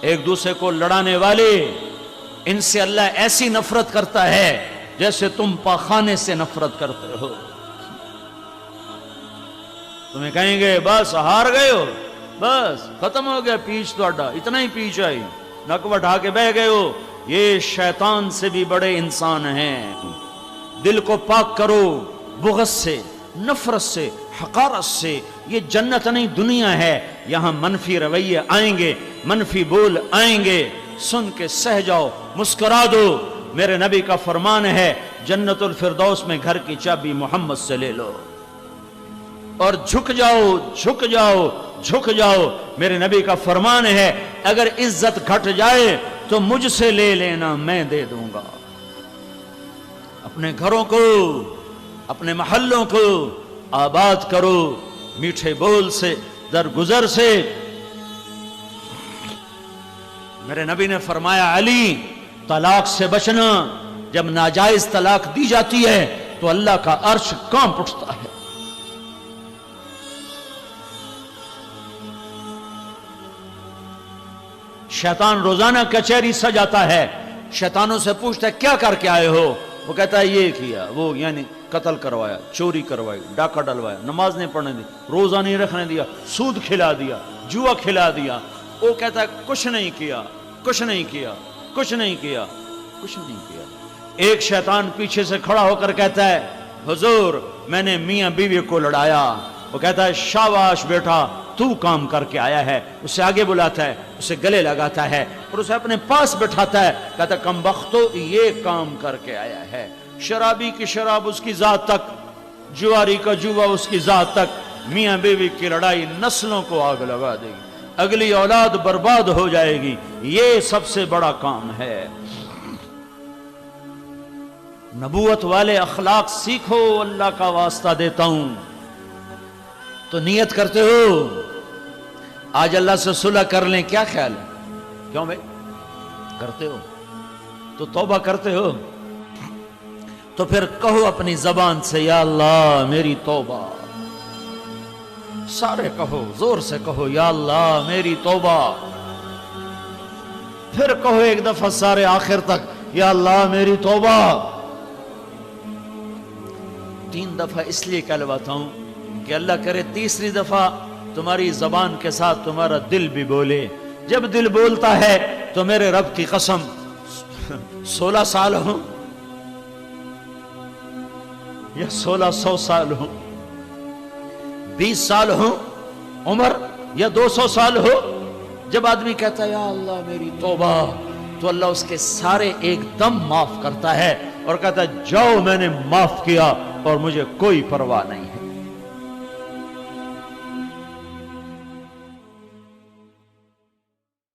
ایک دوسرے کو لڑانے والے، ان سے اللہ ایسی نفرت کرتا ہے جیسے تم پاخانے سے نفرت کرتے ہو۔ تمہیں کہیں گے بس ہار گئے ہو، بس ختم ہو گیا پیچ توڑا، اتنا ہی پیچ آئی، نک بٹھا کے بہ گئے ہو۔ یہ شیطان سے بھی بڑے انسان ہیں۔ دل کو پاک کرو بغض سے، نفرت سے، حقارت سے۔ یہ جنت نہیں دنیا ہے، یہاں منفی رویے آئیں گے، منفی بول آئیں گے، سن کے سہ جاؤ، مسکرا دو۔ میرے نبی کا فرمان ہے جنت الفردوس میں گھر کی چابی محمد سے لے لو اور جھک جاؤ، جھک جاؤ، جھک جاؤ۔ میرے نبی کا فرمان ہے اگر عزت گھٹ جائے تو مجھ سے لے لینا، میں دے دوں گا۔ اپنے گھروں کو، اپنے محلوں کو آباد کرو میٹھے بول سے، درگزر سے۔ میرے نبی نے فرمایا علی طلاق سے بچنا، جب ناجائز طلاق دی جاتی ہے تو اللہ کا عرش کانپ اٹھتا ہے۔ شیطان روزانہ کچہری سجاتا ہے، شیطانوں سے پوچھتا ہے کیا کر کے آئے ہو؟ وہ کہتا ہے یہ کیا، وہ یعنی قتل کروایا، چوری کروائی، ڈاکہ ڈلوایا، نماز نہیں پڑھنے دی، روزہ نہیں رکھنے دیا، سود کھلا دیا، جوا کھلا دیا۔ وہ کہتا ہے کچھ نہیں کیا، کچھ نہیں کیا، کچھ نہیں کیا، کچھ نہیں کیا۔ ایک شیطان پیچھے سے کھڑا ہو کر کہتا ہے حضور میں نے میاں بیوی کو لڑایا۔ وہ کہتا ہے شاباش بیٹا تو کام کر کے آیا ہے۔ اسے آگے بلاتا ہے، اسے گلے لگاتا ہے اور اسے اپنے پاس بٹھاتا ہے، کہتا ہے کم بختو یہ کام کر کے آیا ہے۔ شرابی کی شراب اس کی ذات تک، جواری کا جوا اس کی ذات تک۔ میاں بیوی کی لڑائی نسلوں کو آگ لگا دے گی، اگلی اولاد برباد ہو جائے گی۔ یہ سب سے بڑا کام ہے۔ نبوت والے اخلاق سیکھو، اللہ کا واسطہ دیتا ہوں۔ تو نیت کرتے ہو آج اللہ سے صلح کر لیں، کیا خیال ہے؟ کیوں بھائی کرتے ہو تو توبہ کرتے ہو تو پھر کہو اپنی زبان سے یا اللہ میری توبہ، سارے کہو، زور سے کہو یا اللہ میری توبہ۔ پھر کہو ایک دفعہ سارے آخر تک یا اللہ میری توبہ۔ 3 دفعہ اس لیے کہلواتا ہوں کہ اللہ کرے تیسری دفعہ تمہاری زبان کے ساتھ تمہارا دل بھی بولے۔ جب دل بولتا ہے تو میرے رب کی قسم 16 سال ہوں یا 1600 سال ہوں، 20 سال ہوں عمر یا 200 سال ہو، جب آدمی کہتا ہے یا اللہ میری توبہ تو اللہ اس کے سارے ایک دم معاف کرتا ہے اور کہتا ہے جاؤ میں نے معاف کیا اور مجھے کوئی پرواہ نہیں ہے۔